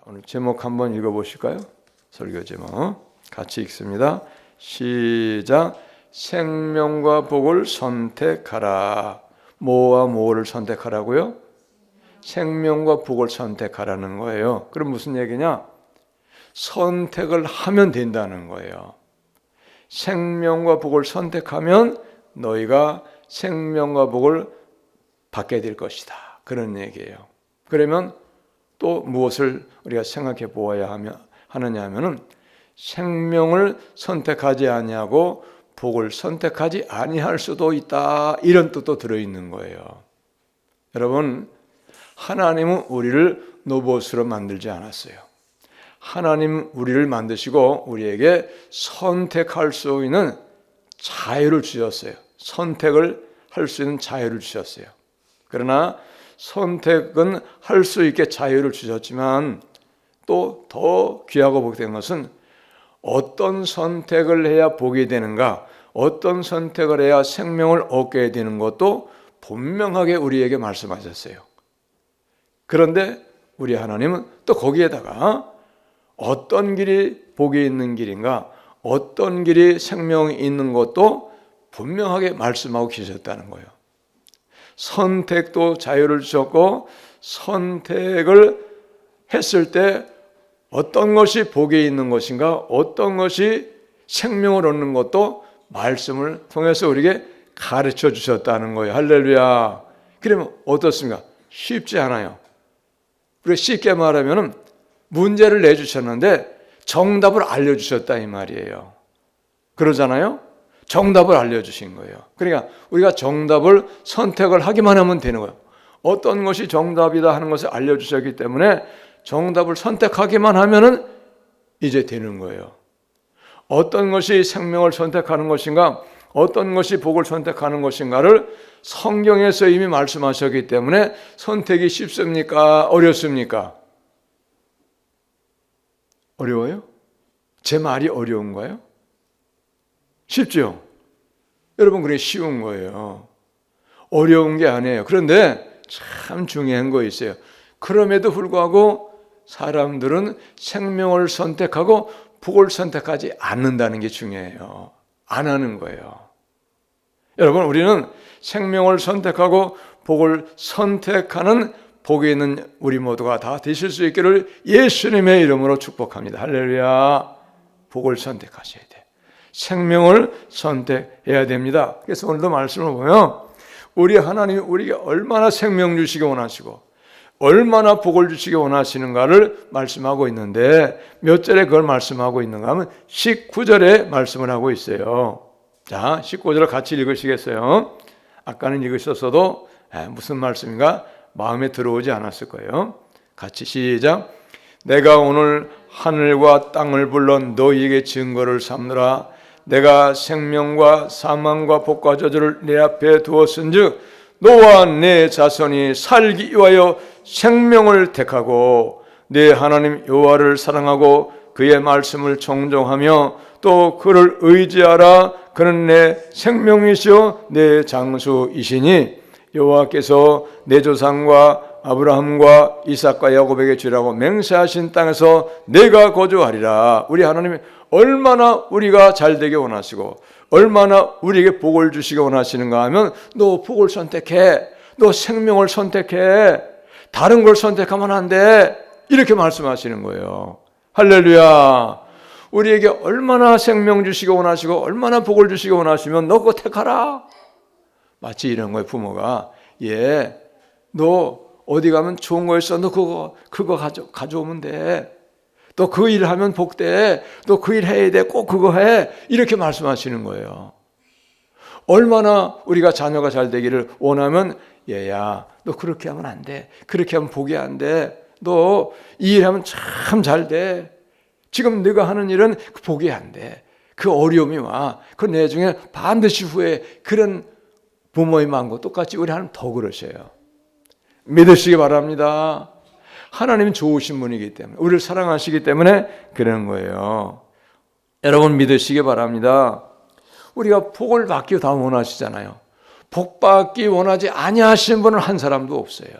오늘 제목 한번 읽어보실까요? 설교 제목 같이 읽습니다. 시작. 생명과 복을 선택하라. 뭐와 뭐를 선택하라고요? 생명과 복을 선택하라는 거예요. 그럼 무슨 얘기냐? 선택을 하면 된다는 거예요. 생명과 복을 선택하면 너희가 생명과 복을 받게 될 것이다. 그런 얘기예요. 그러면 또 무엇을 우리가 생각해 보아야 하느냐 하면은 생명을 선택하지 아니하고 복을 선택하지 아니할 수도 있다. 이런 뜻도 들어있는 거예요. 여러분, 하나님은 우리를 로봇으로 만들지 않았어요. 하나님 우리를 만드시고 우리에게 선택할 수 있는 자유를 주셨어요. 선택을 할 수 있는 자유를 주셨어요. 그러나 선택은 할 수 있게 자유를 주셨지만 또 더 귀하고 복된 것은 어떤 선택을 해야 복이 되는가, 어떤 선택을 해야 생명을 얻게 되는 것도 분명하게 우리에게 말씀하셨어요. 그런데 우리 하나님은 또 거기에다가 어떤 길이 복이 있는 길인가, 어떤 길이 생명이 있는 것도 분명하게 말씀하고 계셨다는 거예요. 선택도 자유를 주셨고 선택을 했을 때 어떤 것이 복이 있는 것인가, 어떤 것이 생명을 얻는 것도 말씀을 통해서 우리에게 가르쳐 주셨다는 거예요. 할렐루야. 그러면 어떻습니까? 쉽지 않아요. 그리고 쉽게 말하면 문제를 내주셨는데 정답을 알려주셨다 이 말이에요. 그러잖아요? 정답을 알려주신 거예요. 그러니까 우리가 정답을 선택을 하기만 하면 되는 거예요. 어떤 것이 정답이다 하는 것을 알려주셨기 때문에 정답을 선택하기만 하면은 이제 되는 거예요. 어떤 것이 생명을 선택하는 것인가, 어떤 것이 복을 선택하는 것인가를 성경에서 이미 말씀하셨기 때문에 선택이 쉽습니까? 어렵습니까? 어려워요? 제 말이 어려운가요? 쉽죠? 여러분, 그게 쉬운 거예요. 어려운 게 아니에요. 그런데 참 중요한 거 있어요. 그럼에도 불구하고 사람들은 생명을 선택하고 복을 선택하지 않는다는 게 중요해요. 안 하는 거예요. 여러분, 우리는 생명을 선택하고 복을 선택하는 복이 있는 우리 모두가 다 되실 수 있기를 예수님의 이름으로 축복합니다. 할렐루야. 복을 선택하셔야 돼. 생명을 선택해야 됩니다. 그래서 오늘도 말씀을 보면 우리 하나님이 우리에게 얼마나 생명 주시기 원하시고 얼마나 복을 주시기 원하시는가를 말씀하고 있는데 몇 절에 그걸 말씀하고 있는가 하면 19절에 말씀을 하고 있어요. 자, 19절을 같이 읽으시겠어요? 아까는 읽으셨어도 무슨 말씀인가 마음에 들어오지 않았을 거예요. 같이 시작. 내가 오늘 하늘과 땅을 불러 너희에게 증거를 삼느라. 내가 생명과 사망과 복과 저주를 내 앞에 두었은즉 너와 내 자손이 살기 위하여 생명을 택하고 내 하나님 여호와를 사랑하고 그의 말씀을 청종하며 또 그를 의지하라. 그는 내 생명이시요 내 장수이시니 여호와께서 내 조상과 아브라함과 이삭과 야곱에게 주라고 맹세하신 땅에서 내가 거주하리라. 우리 하나님이 얼마나 우리가 잘 되게 원하시고 얼마나 우리에게 복을 주시기 원하시는가 하면 너 복을 선택해. 너 생명을 선택해. 다른 걸 선택하면 안 돼. 이렇게 말씀하시는 거예요. 할렐루야. 우리에게 얼마나 생명 주시기 원하시고 얼마나 복을 주시기 원하시면 너 그거 택하라. 마치 이런 거예요. 부모가 너 어디 가면 좋은 거 있어. 너 그거 가져오면 돼. 너 그 일 하면 복돼. 너 그 일 해야 돼. 꼭 그거 해. 이렇게 말씀하시는 거예요. 얼마나 우리가 자녀가 잘 되기를 원하면 얘야 너 그렇게 하면 안 돼. 그렇게 하면 복이 안 돼. 너 이 일 하면 참 잘 돼. 지금 네가 하는 일은 복이 안 돼. 그 어려움이 와. 그 나중에 반드시 후회. 그런 부모의 마음과 똑같이 우리 하나님 더 그러셔요. 믿으시기 바랍니다. 하나님은 좋으신 분이기 때문에 우리를 사랑하시기 때문에 그런 거예요. 여러분 믿으시기 바랍니다. 우리가 복을 받기 다 원하시잖아요. 복 받기 원하지 아니하신 분은 한 사람도 없어요.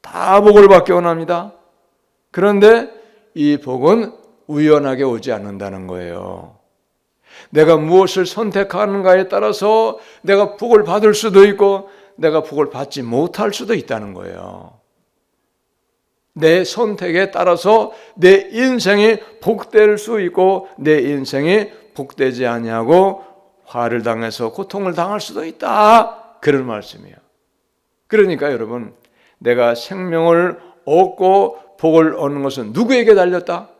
다 복을 받기 원합니다. 그런데 이 복은 우연하게 오지 않는다는 거예요. 내가 무엇을 선택하는가에 따라서 내가 복을 받을 수도 있고 내가 복을 받지 못할 수도 있다는 거예요. 내 선택에 따라서 내 인생이 복될 수 있고 내 인생이 복되지 아니하고 화를 당해서 고통을 당할 수도 있다. 그런 말씀이에요. 그러니까 여러분, 내가 생명을 얻고 복을 얻는 것은 누구에게 달렸다?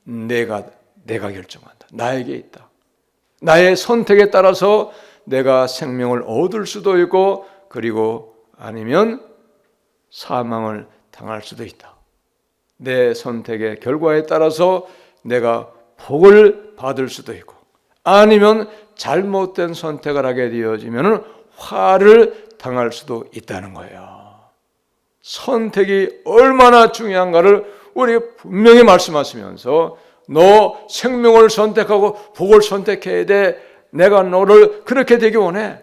내가 결정한다. 나에게 있다. 나의 선택에 따라서 내가 생명을 얻을 수도 있고 그리고 아니면 사망을 당할 수도 있다. 내 선택의 결과에 따라서 내가 복을 받을 수도 있고 아니면 잘못된 선택을 하게 되어지면 화를 당할 수도 있다는 거예요. 선택이 얼마나 중요한가를 우리가 분명히 말씀하시면서 너 생명을 선택하고 복을 선택해야 돼. 내가 너를 그렇게 되기 원해.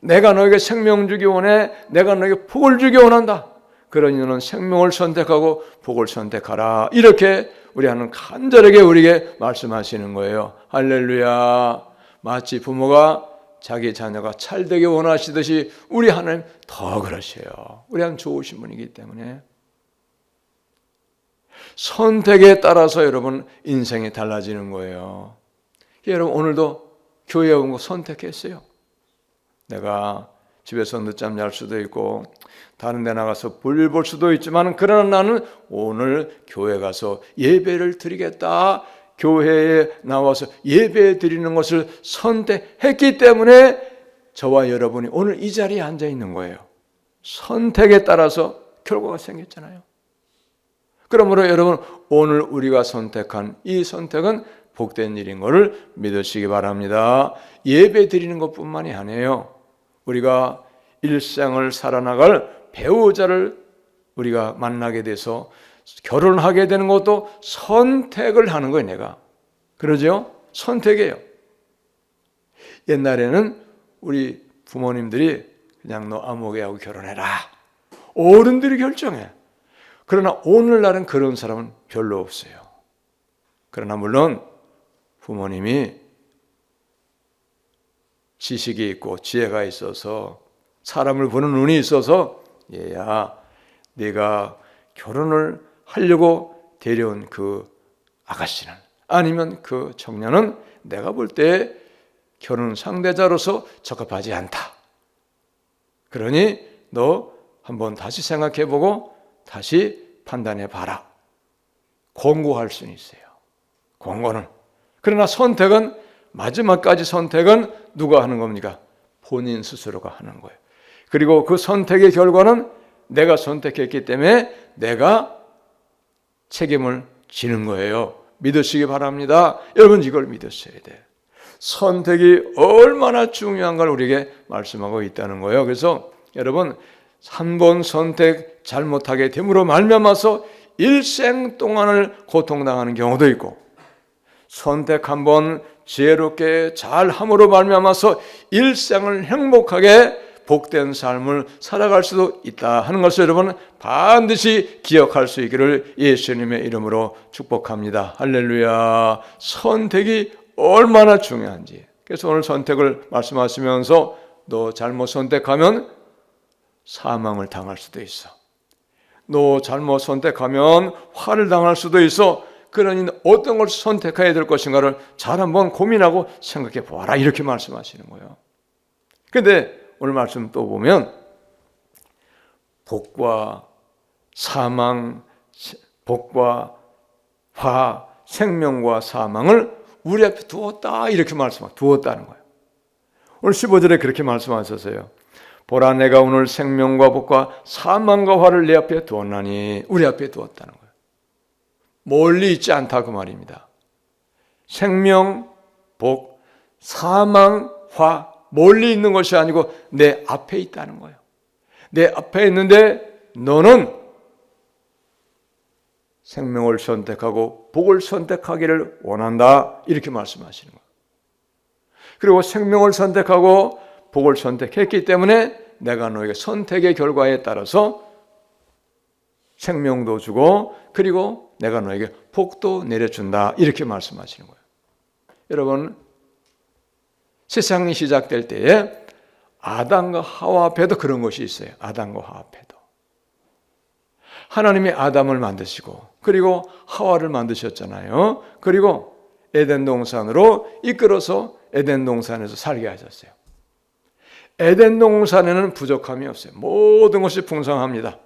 내가 너에게 생명 주기 원해. 내가 너에게 복을 주기 원한다. 그러니 너는 생명을 선택하고 복을 선택하라. 이렇게 우리 하나님 간절하게 우리에게 말씀하시는 거예요. 할렐루야. 마치 부모가 자기 자녀가 잘되게 원하시듯이 우리 하나님 더 그러셔요. 우리 하나님 좋으신 분이기 때문에 선택에 따라서 여러분 인생이 달라지는 거예요. 여러분 오늘도 교회에 온 거 선택했어요. 내가 집에서 늦잠 잘 수도 있고 다른 데 나가서 볼일 볼 수도 있지만 그러나 나는 오늘 교회 가서 예배를 드리겠다. 교회에 나와서 예배 드리는 것을 선택했기 때문에 저와 여러분이 오늘 이 자리에 앉아 있는 거예요. 선택에 따라서 결과가 생겼잖아요. 그러므로 여러분 오늘 우리가 선택한 이 선택은 복된 일인 것을 믿으시기 바랍니다. 예배 드리는 것뿐만이 아니에요. 우리가 일생을 살아나갈 배우자를 우리가 만나게 돼서 결혼하게 되는 것도 선택을 하는 거예요. 내가 그러죠? 선택이에요. 옛날에는 우리 부모님들이 그냥 너 아무개하고 결혼해라. 어른들이 결정해. 그러나 오늘날은 그런 사람은 별로 없어요. 그러나 물론 부모님이 지식이 있고 지혜가 있어서 사람을 보는 눈이 있어서 얘야 네가 결혼을 하려고 데려온 그 아가씨는 아니면 그 청년은 내가 볼 때 결혼 상대자로서 적합하지 않다. 그러니 너 한번 다시 생각해보고 다시 판단해봐라. 권고할 수는 있어요. 권고는. 그러나 선택은 마지막까지 선택은 누가 하는 겁니까? 본인 스스로가 하는 거예요. 그리고 그 선택의 결과는 내가 선택했기 때문에 내가 책임을 지는 거예요. 믿으시기 바랍니다. 여러분 이걸 믿으셔야 돼요. 선택이 얼마나 중요한 걸 우리에게 말씀하고 있다는 거예요. 그래서 여러분 한 번 선택 잘못하게 됨으로 말미암아서 일생 동안을 고통당하는 경우도 있고 선택 한 번 지혜롭게 잘함으로 말미암아서 일생을 행복하게 복된 삶을 살아갈 수도 있다 하는 것을 여러분 반드시 기억할 수 있기를 예수님의 이름으로 축복합니다. 할렐루야. 선택이 얼마나 중요한지. 그래서 오늘 선택을 말씀하시면서 너 잘못 선택하면 사망을 당할 수도 있어. 너 잘못 선택하면 화를 당할 수도 있어. 그러니 어떤 걸 선택해야 될 것인가를 잘 한번 고민하고 생각해 보아라. 이렇게 말씀하시는 거예요. 그런데 오늘 말씀 또 보면 복과 사망, 복과 화, 생명과 사망을 우리 앞에 두었다. 이렇게 두었다는 거예요. 오늘 15절에 그렇게 말씀하셨어요. 보라 내가 오늘 생명과 복과 사망과 화를 내 앞에 두었나니 우리 앞에 두었다는 거예요. 멀리 있지 않다 그 말입니다. 생명, 복, 사망, 화 멀리 있는 것이 아니고 내 앞에 있다는 거예요. 내 앞에 있는데 너는 생명을 선택하고 복을 선택하기를 원한다. 이렇게 말씀하시는 거예요. 그리고 생명을 선택하고 복을 선택했기 때문에 내가 너에게 선택의 결과에 따라서 생명도 주고 그리고 내가 너에게 복도 내려준다 이렇게 말씀하시는 거예요. 여러분 세상이 시작될 때에 아담과 하와 앞에도 그런 것이 있어요. 아담과 하와 앞에도 하나님이 아담을 만드시고 그리고 하와를 만드셨잖아요. 그리고 에덴 동산으로 이끌어서 에덴 동산에서 살게 하셨어요. 에덴 동산에는 부족함이 없어요. 모든 것이 풍성합니다.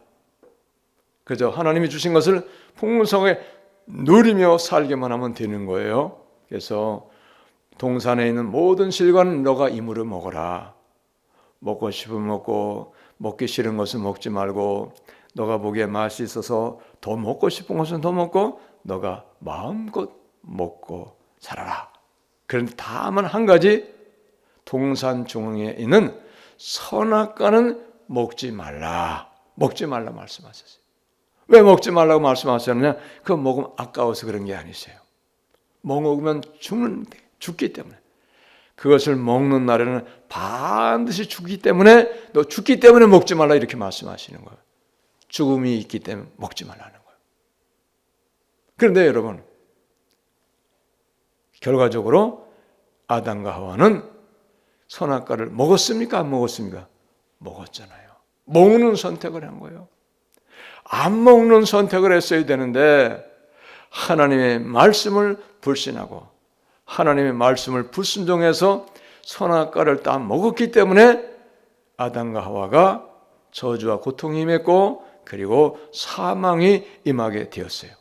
그저 하나님이 주신 것을 풍성하게 누리며 살기만 하면 되는 거예요. 그래서 동산에 있는 모든 실과는 너가 임으로 먹어라. 먹고 싶으면 먹고 먹기 싫은 것은 먹지 말고 너가 보기에 맛이 있어서 더 먹고 싶은 것은 더 먹고 너가 마음껏 먹고 살아라. 그런데 다만 한 가지 동산 중앙에 있는 선악과는 먹지 말라. 먹지 말라 말씀하셨어요. 왜 먹지 말라고 말씀하셨느냐? 그거 먹으면 아까워서 그런 게 아니세요. 먹으면 죽기 때문에. 그것을 먹는 날에는 반드시 죽기 때문에 너 죽기 때문에 먹지 말라 이렇게 말씀하시는 거예요. 죽음이 있기 때문에 먹지 말라는 거예요. 그런데 여러분 결과적으로 아담과 하와는 선악과를 먹었습니까? 안 먹었습니까? 먹었잖아요. 먹는 선택을 한 거예요. 안 먹는 선택을 했어야 되는데 하나님의 말씀을 불신하고 하나님의 말씀을 불순종해서 선악과를 다 먹었기 때문에 아담과 하와가 저주와 고통이 임했고 그리고 사망이 임하게 되었어요.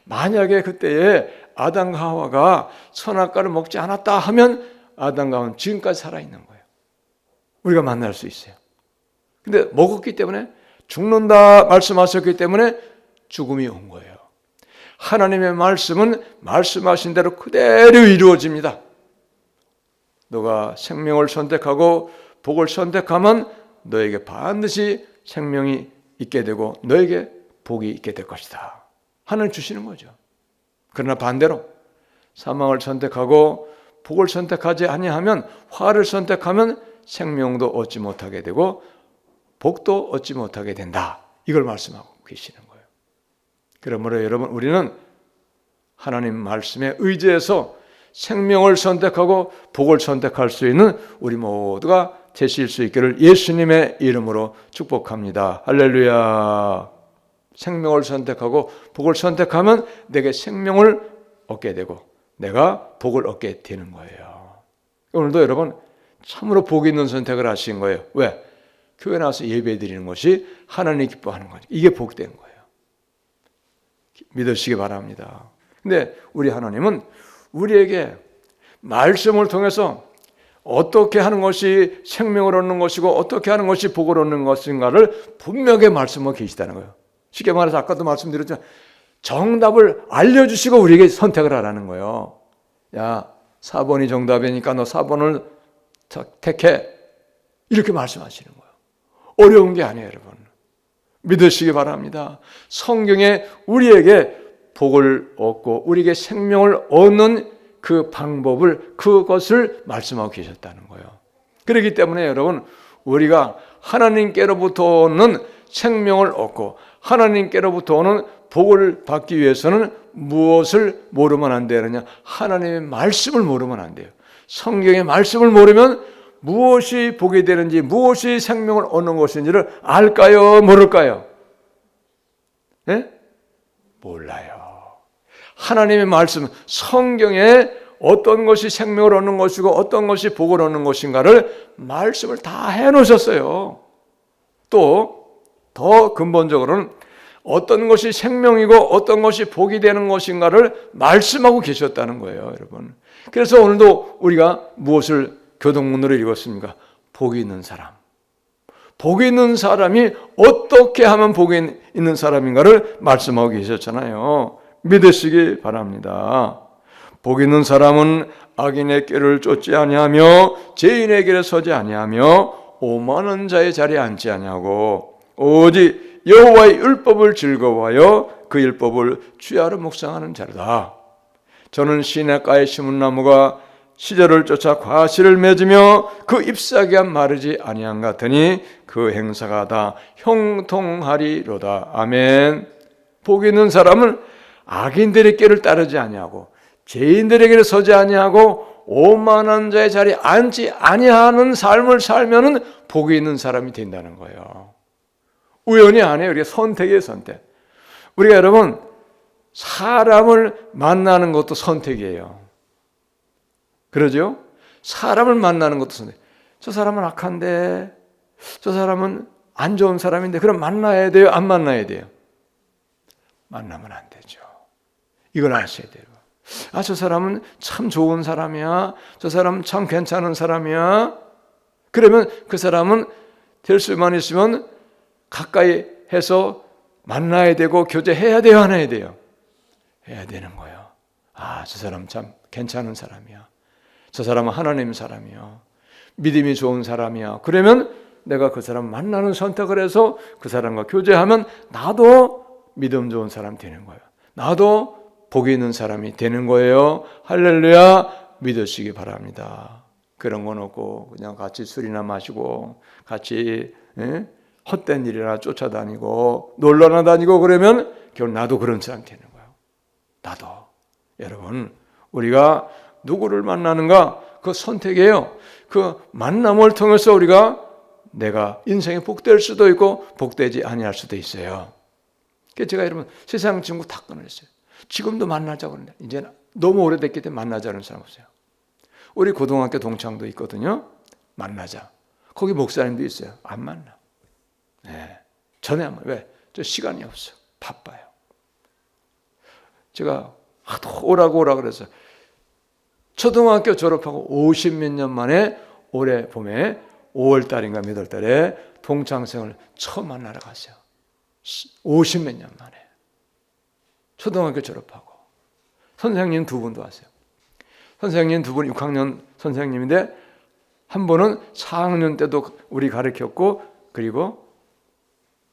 만약에 그때에 아담과 하와가 선악과를 먹지 않았다 하면 아담과 하와는 지금까지 살아있는 거예요. 우리가 만날 수 있어요. 근데 먹었기 때문에 죽는다 말씀하셨기 때문에 죽음이 온 거예요. 하나님의 말씀은 말씀하신 대로 그대로 이루어집니다. 너가 생명을 선택하고 복을 선택하면 너에게 반드시 생명이 있게 되고 너에게 복이 있게 될 것이다. 하나님 주시는 거죠. 그러나 반대로 사망을 선택하고 복을 선택하지 아니하면 화를 선택하면 생명도 얻지 못하게 되고 복도 얻지 못하게 된다. 이걸 말씀하고 계시는 거예요. 그러므로 여러분 우리는 하나님 말씀에 의지해서 생명을 선택하고 복을 선택할 수 있는 우리 모두가 되실 수 있기를 예수님의 이름으로 축복합니다. 할렐루야. 생명을 선택하고 복을 선택하면 내게 생명을 얻게 되고 내가 복을 얻게 되는 거예요. 오늘도 여러분 참으로 복 있는 선택을 하신 거예요. 왜? 교회 나와서 예배 드리는 것이 하나님이 기뻐하는 거죠. 이게 복된 거예요. 믿으시기 바랍니다. 근데 우리 하나님은 우리에게 말씀을 통해서 어떻게 하는 것이 생명을 얻는 것이고 어떻게 하는 것이 복을 얻는 것인가를 분명하게 말씀하고 계시다는 거예요. 쉽게 말해서 아까도 말씀드렸지만 정답을 알려주시고 우리에게 선택을 하라는 거예요. 야, 4번이 정답이니까 너 4번을 택해. 이렇게 말씀하시는 거예요. 어려운 게 아니에요, 여러분. 믿으시기 바랍니다. 성경에 우리에게 복을 얻고 우리에게 생명을 얻는 그 방법을 그것을 말씀하고 계셨다는 거예요. 그렇기 때문에 여러분 우리가 하나님께로부터 오는 생명을 얻고 하나님께로부터 오는 복을 받기 위해서는 무엇을 모르면 안 되느냐? 하나님의 말씀을 모르면 안 돼요. 성경의 말씀을 모르면 무엇이 복이 되는지 무엇이 생명을 얻는 것인지를 알까요? 모를까요? 네? 몰라요. 하나님의 말씀, 성경에 어떤 것이 생명을 얻는 것이고 어떤 것이 복을 얻는 것인가를 말씀을 다 해놓으셨어요. 또 더 근본적으로는 어떤 것이 생명이고 어떤 것이 복이 되는 것인가를 말씀하고 계셨다는 거예요, 여러분. 그래서 오늘도 우리가 무엇을 교동문으로 읽었습니까? 복이 있는 사람. 복이 있는 사람이 어떻게 하면 복이 있는 사람인가를 말씀하고 계셨잖아요. 믿으시기 바랍니다. 복 있는 사람은 악인의 길을 쫓지 아니하며 죄인의 길에 서지 아니하며 오만한 자의 자리에 앉지 아니하고 오직 여호와의 율법을 즐거워하여 그 율법을 주야로 묵상하는 자로다. 저는 시냇가에 심은 나무가 시절을 쫓아 과실을 맺으며 그 잎사귀가 마르지 아니한 같으니 그 행사가 다 형통하리로다. 아멘. 복 있는 사람은 악인들의 길을 따르지 아니하고 죄인들의 길에 서지 아니하고 오만한 자의 자리에 앉지 아니하는 삶을 살면은 복이 있는 사람이 된다는 거예요. 우연이 아니에요. 우리가 선택이에요, 선택. 우리가 여러분 사람을 만나는 것도 선택이에요. 그러죠? 사람을 만나는 것도 선택. 저 사람은 악한데, 저 사람은 안 좋은 사람인데, 그럼 만나야 돼요? 안 만나야 돼요? 만나면 안 되죠. 이걸 아셔야 돼요. 아, 저 사람은 참 좋은 사람이야. 저 사람은 참 괜찮은 사람이야. 그러면 그 사람은 될 수만 있으면 가까이 해서 만나야 되고 교제해야 돼요, 안 해야 돼요? 해야 되는 거예요. 아, 저 사람 참 괜찮은 사람이야. 저 사람은 하나님 사람이야. 믿음이 좋은 사람이야. 그러면 내가 그 사람 만나는 선택을 해서 그 사람과 교제하면 나도 믿음 좋은 사람 되는 거예요. 나도 복이 있는 사람이 되는 거예요. 할렐루야. 믿으시기 바랍니다. 그런 건 없고 그냥 같이 술이나 마시고 같이 헛된 일이나 쫓아다니고 놀러나 다니고 그러면 결국 나도 그런 사람이 되는 거예요. 나도. 여러분, 우리가 누구를 만나는가 그 선택이에요. 그 만남을 통해서 우리가 내가 인생에 복될 수도 있고 복되지 아니할 수도 있어요. 그래서 제가 여러분 세상 친구 다 끊어냈어요. 지금도 만나자고 그러는데 이제 너무 오래됐기 때문에 만나자는 사람 없어요. 우리 고등학교 동창도 있거든요. 만나자. 거기 목사님도 있어요. 안 만나. 네. 전에 안 만나. 왜? 저 시간이 없어. 바빠요. 제가 하도 오라고 그래서 초등학교 졸업하고 50몇 년 만에 올해 봄에 5월 달인가 몇 월 달에 동창생을 처음 만나러 갔어요. 50몇 년 만에. 초등학교 졸업하고. 선생님 두 분도 왔어요. 선생님 두 분 6학년 선생님인데 한 분은 4학년 때도 우리 가르쳤고 그리고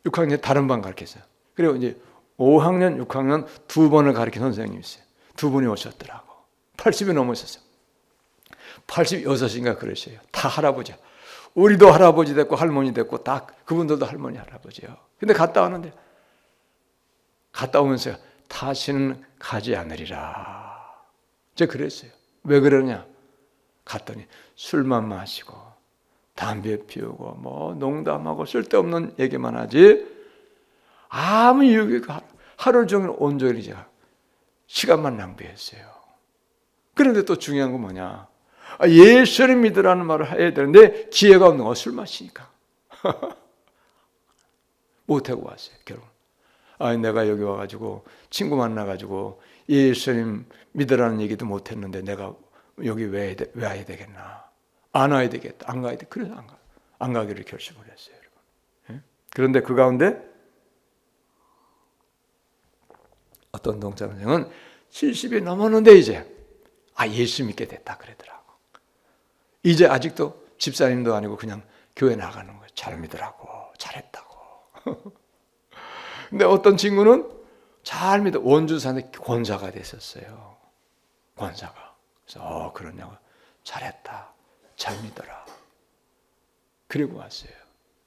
6학년 다른 반 가르쳤어요. 그리고 이제 5학년, 6학년 두 번을 가르친 선생님이 있어요. 두 분이 오셨더라고. 80이 넘으셨어요. 86인가 그러셔요. 다 할아버지야. 우리도 할아버지 됐고 할머니 됐고 다 그분들도 할머니 할아버지예요. 근데 갔다 왔는데 갔다 오면서 다시는 가지 않으리라. 제가 그랬어요. 왜 그러냐? 갔더니 술만 마시고 담배 피우고 뭐 농담하고 쓸데없는 얘기만 하지 아무 이유 하루 종일 온종일 제가 시간만 낭비했어요. 그런데 또 중요한 건 뭐냐? 예수를 믿으라는 말을 해야 되는데 기회가 없는 거 술 마시니까 못하고 왔어요. 결국 내가 여기 와가지고 친구 만나가지고 예수님 믿으라는 얘기도 못했는데 내가 여기 왜 와야 되겠나? 안 와야 되겠다. 안 가야 돼. 그래서 안 가기를 결심을 했어요, 여러분. 그런데 그 가운데 어떤 동창생은 70이 넘었는데 이제 예수 믿게 됐다 그러더라고. 이제 아직도 집사님도 아니고 그냥 교회 나가는 거예요. 잘 믿으라고, 잘했다고. 근데 어떤 친구는 잘 믿어 원주 산에 권사가 됐었어요. 권사가. 그래서 그러냐고. 잘했다. 잘 믿어라. 그리고 왔어요.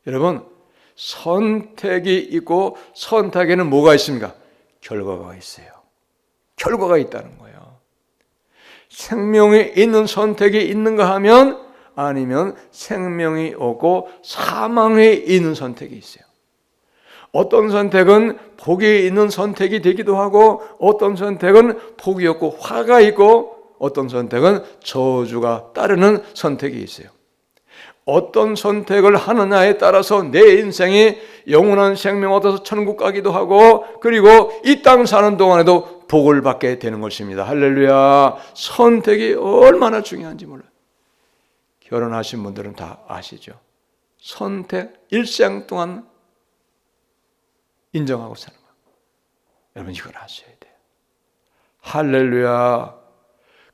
여러분, 선택이 있고 선택에는 뭐가 있습니까? 결과가 있어요. 결과가 있다는 거예요. 생명이 있는 선택이 있는가 하면 아니면 생명이 없고 사망이 있는 선택이 있어요. 어떤 선택은 복이 있는 선택이 되기도 하고 어떤 선택은 복이 없고 화가 있고 어떤 선택은 저주가 따르는 선택이 있어요. 어떤 선택을 하느냐에 따라서 내 인생이 영원한 생명 얻어서 천국 가기도 하고 그리고 이 땅 사는 동안에도 복을 받게 되는 것입니다. 할렐루야. 선택이 얼마나 중요한지 몰라요. 결혼하신 분들은 다 아시죠? 선택 일생 동안 인정하고 사는 거예요. 여러분 이걸 아셔야 돼요. 할렐루야.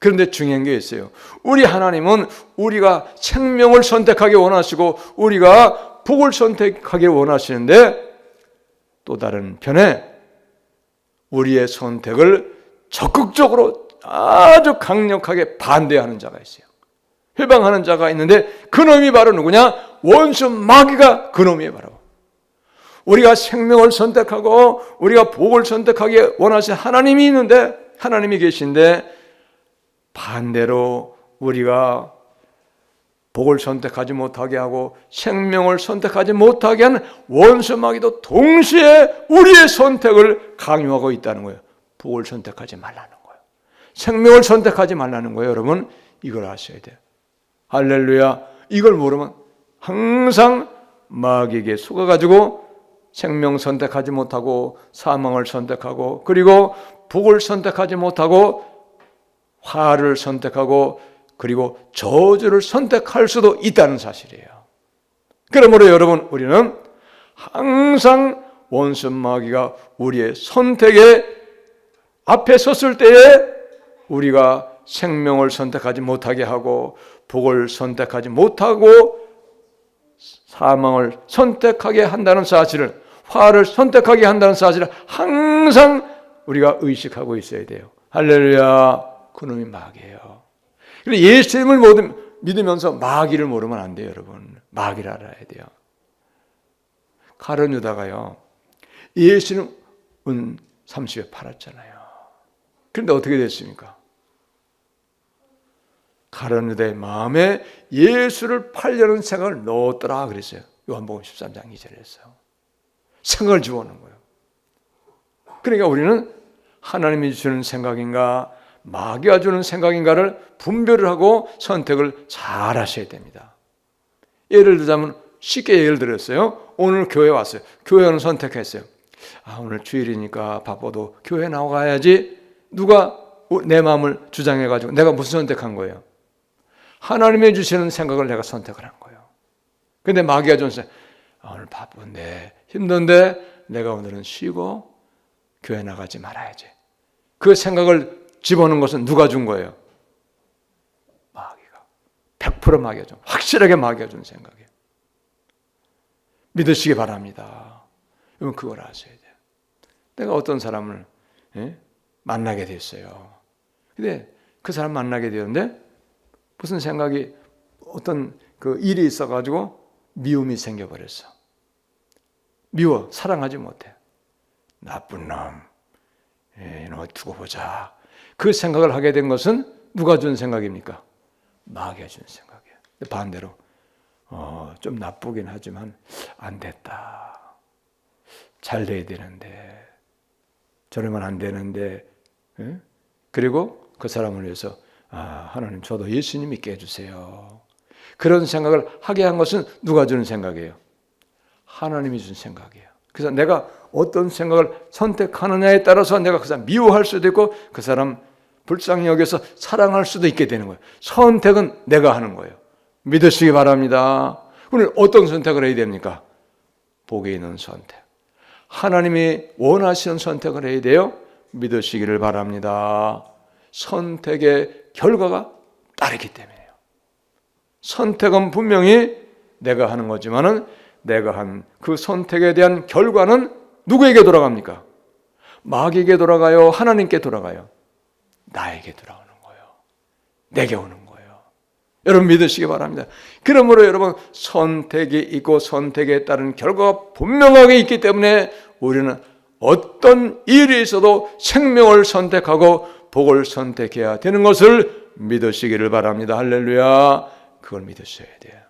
그런데 중요한 게 있어요. 우리 하나님은 우리가 생명을 선택하기 원하시고 우리가 복을 선택하기 원하시는데 또 다른 편에 우리의 선택을 적극적으로 아주 강력하게 반대하는 자가 있어요. 회방하는 자가 있는데 그 놈이 바로 누구냐? 원수 마귀가 그 놈이에요. 바로 우리가 생명을 선택하고 우리가 복을 선택하기 원하시는 하나님이 있는데, 하나님이 계신데 반대로 우리가 복을 선택하지 못하게 하고 생명을 선택하지 못하게 하는 원수 마귀도 동시에 우리의 선택을 강요하고 있다는 거예요. 복을 선택하지 말라는 거예요. 생명을 선택하지 말라는 거예요. 여러분, 이걸 아셔야 돼요. 할렐루야. 이걸 모르면 항상 마귀에게 속아가지고 생명 선택하지 못하고 사망을 선택하고, 그리고 복을 선택하지 못하고 화를 선택하고, 그리고 저주를 선택할 수도 있다는 사실이에요. 그러므로 여러분, 우리는 항상 원수 마귀가 우리의 선택에 앞에 섰을 때에 우리가 생명을 선택하지 못하게 하고 복을 선택하지 못하고 사망을 선택하게 한다는 사실을, 화를 선택하게 한다는 사실을 항상 우리가 의식하고 있어야 돼요. 할렐루야. 그놈이 마귀예요. 예수님을 믿으면서 마귀를 모르면 안 돼요. 여러분, 마귀를 알아야 돼요. 가룟 유다가요, 예수님 은 30에 팔았잖아요. 그런데 어떻게 됐습니까? 가룟 유다의 마음에 예수를 팔려는 생각을 넣었더라 그랬어요. 요한복음 13장 2절에 했어요. 생각을 집어넣는 거예요. 그러니까 우리는 하나님이 주는 생각인가 마귀가 주는 생각인가를 분별을 하고 선택을 잘 하셔야 됩니다. 예를 들자면 쉽게 예를 들었어요. 오늘 교회 왔어요. 교회는 선택했어요. 오늘 주일이니까 바빠도 교회 나가야지. 누가 내 마음을 주장해가지고 내가 무슨 선택한 거예요? 하나님이 주시는 생각을 내가 선택을 한 거예요. 근데 마귀가 주는 생각, 오늘 바쁜데 힘든데 내가 오늘은 쉬고 교회 나가지 말아야지. 그 생각을 집어넣은 것은 누가 준 거예요? 마귀가. 100% 마귀가 준, 확실하게 마귀가 준 생각이에요. 믿으시기 바랍니다. 여러분, 그걸 아셔야 돼요. 내가 어떤 사람을 만나게 됐어요. 근데 그 사람 만나게 되었는데 무슨 생각이, 어떤 그 일이 있어가지고 미움이 생겨버렸어. 미워, 사랑하지 못해. 나쁜 놈, 너 두고 보자. 그 생각을 하게 된 것은 누가 준 생각입니까? 마귀가 준 생각이에요. 반대로 좀 나쁘긴 하지만 안 됐다. 잘 돼야 되는데, 저러면 안 되는데, 그리고 그 사람을 위해서 하나님, 저도 예수님 믿게 해주세요. 그런 생각을 하게 한 것은 누가 주는 생각이에요? 하나님이 준 생각이에요. 그래서 내가 어떤 생각을 선택하느냐에 따라서 내가 그 사람 미워할 수도 있고 그 사람 불쌍히 여겨서 사랑할 수도 있게 되는 거예요. 선택은 내가 하는 거예요. 믿으시기 바랍니다. 오늘 어떤 선택을 해야 됩니까? 복에 있는 선택. 하나님이 원하시는 선택을 해야 돼요. 믿으시기를 바랍니다. 선택의 결과가 따르기 때문에요. 선택은 분명히 내가 하는 거지만은 내가 한 그 선택에 대한 결과는 누구에게 돌아갑니까? 마귀에게 돌아가요? 하나님께 돌아가요? 나에게 돌아오는 거예요. 내게 오는 거예요. 여러분, 믿으시기 바랍니다. 그러므로 여러분, 선택이 있고 선택에 따른 결과가 분명하게 있기 때문에 우리는 어떤 일이 있어도 생명을 선택하고 복을 선택해야 되는 것을 믿으시기를 바랍니다. 할렐루야. 그걸 믿으셔야 돼요.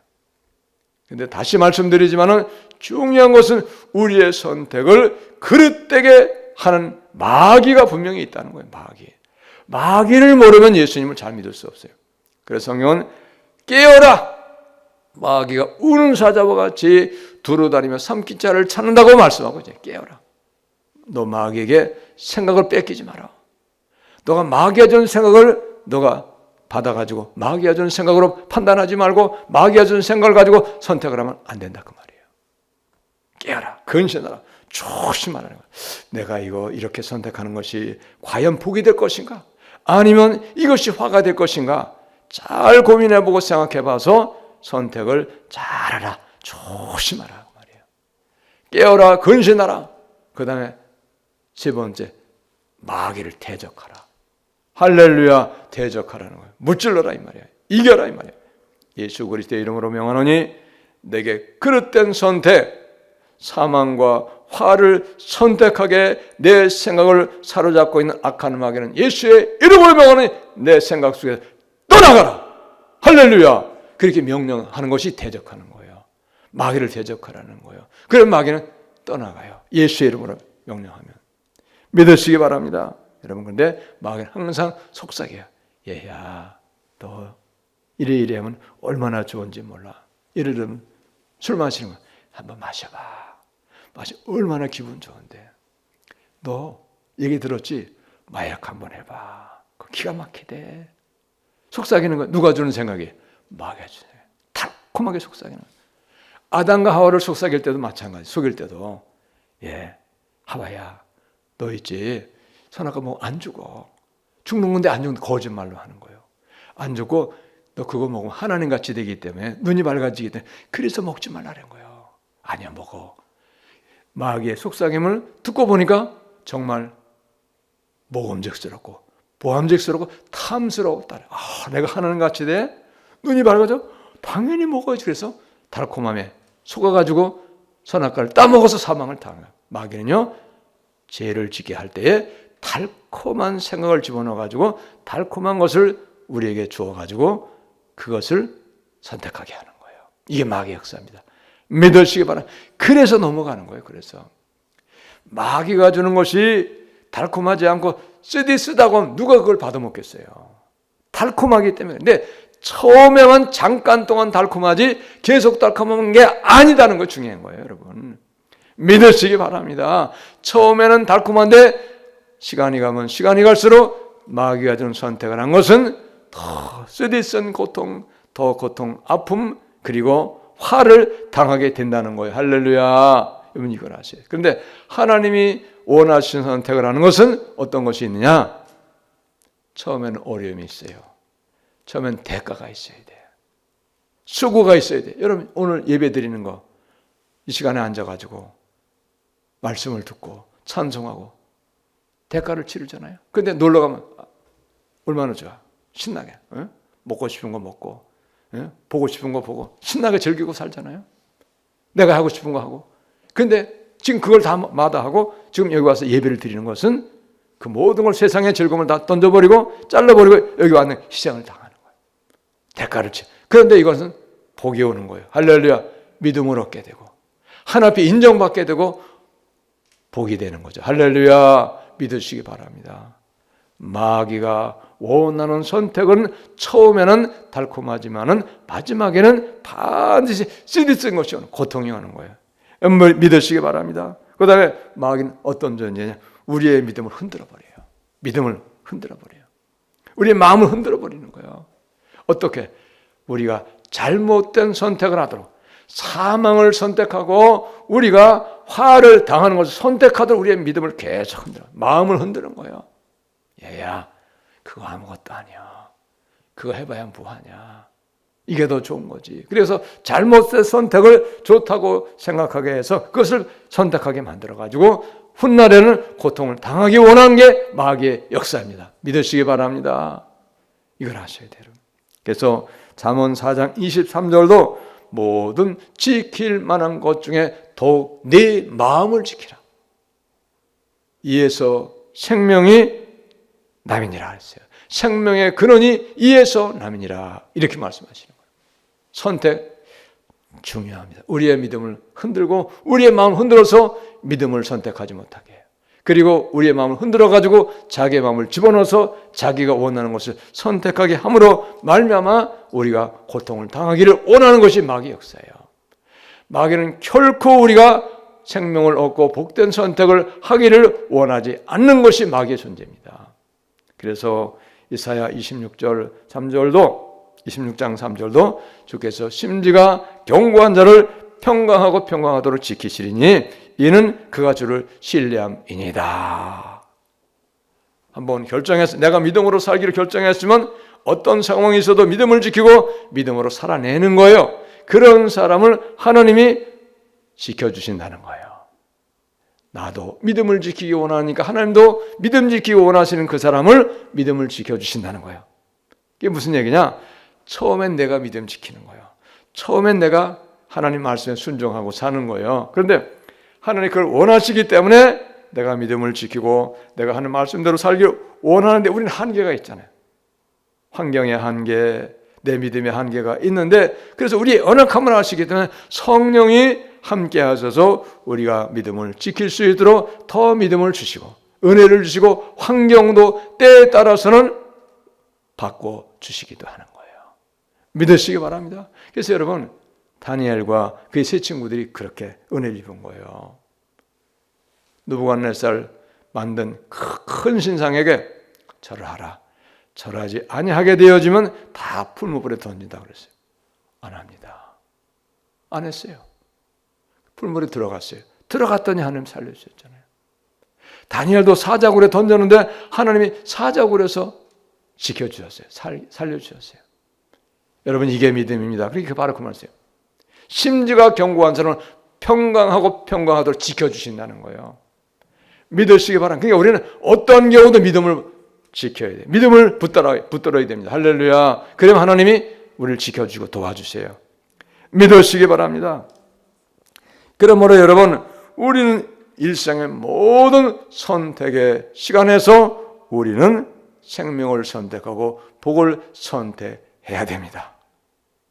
근데 다시 말씀드리지만은 중요한 것은 우리의 선택을 그릇되게 하는 마귀가 분명히 있다는 거예요. 마귀를 모르면 예수님을 잘 믿을 수 없어요. 그래서 성경은 깨어라, 마귀가 우는 사자와 같이 두루다니며 삼킨 자를 찾는다고 말씀하고 이제 깨어라. 너 마귀에게 생각을 뺏기지 마라. 너가 마귀가 준 생각을 너가 받아가지고 마귀가 준 생각으로 판단하지 말고 마귀가 준 생각을 가지고 선택을 하면 안 된다 그 말이에요. 깨어라, 근신하라, 조심하라는 거예요. 내가 이거 이렇게 선택하는 것이 과연 복이 될 것인가? 아니면 이것이 화가 될 것인가? 잘 고민해보고 생각해봐서 선택을 잘하라, 조심하라 그 말이에요. 깨어라, 근신하라. 그 다음에 세 번째, 마귀를 대적하라. 할렐루야. 대적하라는 거예요. 무찔러라 이 말이야. 이겨라 이 말이야. 예수 그리스도의 이름으로 명하노니 내게 그릇된 선택, 사망과 화를 선택하게 내 생각을 사로잡고 있는 악한 마귀는 예수의 이름으로 명하노니 내 생각 속에서 떠나가라. 할렐루야. 그렇게 명령하는 것이 대적하는 거예요. 마귀를 대적하라는 거예요. 그럼 마귀는 떠나가요. 예수의 이름으로 명령하면. 믿으시기 바랍니다. 여러분, 근데 마귀는 항상 속삭여요. 얘야, 너 이래 하면 얼마나 좋은지 몰라. 예를 들면 술 마시는 거 한번 마셔봐. 얼마나 기분 좋은데. 너 얘기 들었지? 마약 한번 해봐. 그거 기가 막히대. 속삭이는 거 누가 주는 생각이? 마귀가 주네. 달콤하게 속삭이는 거예요. 아담과 하와를 속삭일 때도 마찬가지. 속일 때도 하와야 너 있지? 선악과 뭐 안 죽어. 죽는 건데 안 죽는데 거짓말로 하는 거예요. 안 죽고 너 그거 먹으면 하나님같이 되기 때문에 눈이 밝아지기 때문에 그래서 먹지 말라는 거예요. 아니야 먹어. 마귀의 속삭임을 듣고 보니까 정말 모범적스럽고 보암직스럽고 탐스러웠다. 내가 하나님같이 돼? 눈이 밝아져? 당연히 먹어야지. 그래서 달콤함에 속아가지고 선악과를 따먹어서 사망을 당해요. 마귀는요, 죄를 짓게 할 때에 달콤한 생각을 집어넣어가지고 달콤한 것을 우리에게 주어가지고 그것을 선택하게 하는 거예요. 이게 마귀의 역사입니다. 믿으시기 바랍니다. 그래서 넘어가는 거예요. 그래서 마귀가 주는 것이 달콤하지 않고 쓰다고 누가 그걸 받아먹겠어요. 달콤하기 때문에. 근데 처음에만 잠깐 동안 달콤하지 계속 달콤한 게 아니다는 거 중요한 거예요. 여러분, 믿으시기 바랍니다. 처음에는 달콤한데 시간이 가면 시간이 갈수록 마귀가 주는 선택을 한 것은 더 쓰디쓴 고통, 더 고통, 아픔, 그리고 화를 당하게 된다는 거예요. 할렐루야. 여러분 이걸 아세요. 그런데 하나님이 원하신 선택을 하는 것은 어떤 것이 있느냐? 처음에는 어려움이 있어요. 처음엔 대가가 있어야 돼요. 수고가 있어야 돼요. 여러분 오늘 예배 드리는 거 이 시간에 앉아가지고 말씀을 듣고 찬송하고 대가를 치르잖아요. 근데 놀러 가면 얼마나 좋아. 신나게. 먹고 싶은 거 먹고 보고 싶은 거 보고 신나게 즐기고 살잖아요. 내가 하고 싶은 거 하고. 근데 지금 그걸 다 마다하고 지금 여기 와서 예배를 드리는 것은 그 모든 걸 세상의 즐거움을 다 던져버리고 잘라버리고 여기 와는 희생을 당하는 거예요. 대가를 치. 그런데 이것은 복이 오는 거예요. 할렐루야. 믿음을 얻게 되고 하나님 앞에 인정받게 되고 복이 되는 거죠. 할렐루야. 믿으시기 바랍니다. 마귀가 원하는 선택은 처음에는 달콤하지만은 마지막에는 반드시 쓰디쓴 것이 오는 고통이 오는 거예요. 믿으시기 바랍니다. 그 다음에 마귀는 어떤 존재냐? 우리의 믿음을 흔들어버려요. 믿음을 흔들어버려요. 우리의 마음을 흔들어버리는 거예요. 어떻게? 우리가 잘못된 선택을 하도록 사망을 선택하고 우리가 화를 당하는 것을 선택하도록 우리의 믿음을 계속 흔들어 마음을 흔드는 거예요. 얘야 그거 아무것도 아니야. 그거 해봐야 뭐하냐. 이게 더 좋은 거지. 그래서 잘못된 선택을 좋다고 생각하게 해서 그것을 선택하게 만들어가지고 훗날에는 고통을 당하기 원하는 게 마귀의 역사입니다. 믿으시기 바랍니다. 이걸 아셔야 돼요. 그래서 잠언 4장 23절도 모든 지킬 만한 것 중에 더욱 네 마음을 지키라. 이에서 생명이 남이니라 했어요. 생명의 근원이 이에서 남이니라 이렇게 말씀하시는 거예요. 선택 중요합니다. 우리의 믿음을 흔들고 우리의 마음을 흔들어서 믿음을 선택하지 못하게 해요. 그리고 우리의 마음을 흔들어가지고 자기의 마음을 집어넣어서 자기가 원하는 것을 선택하게 함으로 말미암아 우리가 고통을 당하기를 원하는 것이 마귀의 역사예요. 마귀는 결코 우리가 생명을 얻고 복된 선택을 하기를 원하지 않는 것이 마귀의 존재입니다. 그래서 이사야 26절 3절도 26장 3절도 주께서 심지가 견고한 자를 평강하도록 지키시리니 이는 그가 주를 신뢰함이니이다. 한번 결정해서 내가 믿음으로 살기를 결정했으면 어떤 상황이 있어도 믿음을 지키고 믿음으로 살아내는 거예요. 그런 사람을 하나님이 지켜주신다는 거예요. 나도 믿음을 지키기 원하니까 하나님도 믿음 지키기 원하시는 그 사람을 믿음을 지켜주신다는 거예요. 이게 무슨 얘기냐? 처음엔 내가 믿음 지키는 거예요. 처음엔 내가 하나님 말씀에 순종하고 사는 거예요. 그런데 하나님 그걸 원하시기 때문에 내가 믿음을 지키고 내가 하는 말씀대로 살기를 원하는데 우리는 한계가 있잖아요. 환경의 한계, 내 믿음의 한계가 있는데 그래서 우리의 언약함을 하시기 때문에 성령이 함께 하셔서 우리가 믿음을 지킬 수 있도록 더 믿음을 주시고 은혜를 주시고 환경도 때에 따라서는 바꿔주시기도 하는 거예요. 믿으시기 바랍니다. 그래서 여러분 다니엘과 그의 세 친구들이 그렇게 은혜를 입은 거예요. 느부갓네살 만든 큰 신상에게 절을 하라. 절하지 아니하게 되어지면 다 풀무불에 던진다 그랬어요. 안 합니다. 안 했어요. 풀물에 들어갔어요. 들어갔더니 하나님 살려주셨잖아요. 다니엘도 사자굴에 던졌는데 하나님이 사자굴에서 지켜주셨어요. 살려주셨어요. 여러분 이게 믿음입니다. 그렇게 바로 그 말이에요. 심지가 견고한 사람은 평강하도록 지켜주신다는 거예요. 믿으시기 바랍니다. 그러니까 우리는 어떤 경우도 믿음을 지켜야 돼요. 믿음을 붙들어야 됩니다. 할렐루야. 그러면 하나님이 우리를 지켜주고 도와주세요. 믿으시기 바랍니다. 그러므로 여러분 우리는 일생의 모든 선택의 시간에서 우리는 생명을 선택하고 복을 선택해야 됩니다.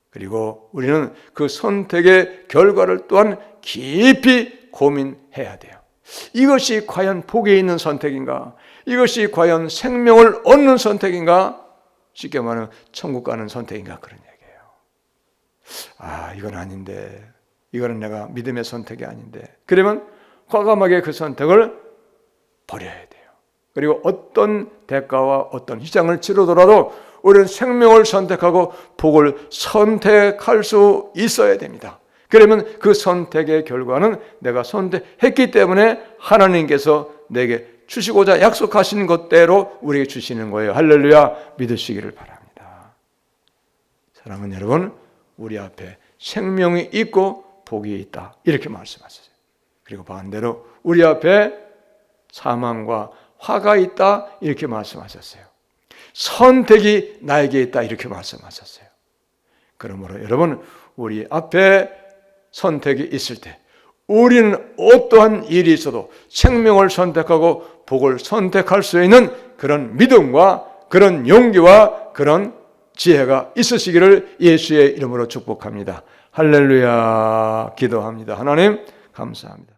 그리고 우리는 그 선택의 결과를 또한 깊이 고민해야 돼요. 이것이 과연 복에 있는 선택인가? 이것이 과연 생명을 얻는 선택인가? 쉽게 말하면 천국 가는 선택인가? 그런 얘기예요. 이건 아닌데, 이거는 내가 믿음의 선택이 아닌데, 그러면 과감하게 그 선택을 버려야 돼요. 그리고 어떤 대가와 어떤 희생을 치르더라도 우리는 생명을 선택하고 복을 선택할 수 있어야 됩니다. 그러면 그 선택의 결과는 내가 선택했기 때문에 하나님께서 내게 주시고자 약속하신 것대로 우리에게 주시는 거예요. 할렐루야. 믿으시기를 바랍니다. 사랑하는 여러분, 우리 앞에 생명이 있고 복이 있다 이렇게 말씀하셨어요. 그리고 반대로 우리 앞에 사망과 화가 있다 이렇게 말씀하셨어요. 선택이 나에게 있다 이렇게 말씀하셨어요. 그러므로 여러분 우리 앞에 선택이 있을 때 우리는 어떠한 일이 있어도 생명을 선택하고 복을 선택할 수 있는 그런 믿음과 그런 용기와 그런 지혜가 있으시기를 예수의 이름으로 축복합니다. 할렐루야. 기도합니다. 하나님 감사합니다.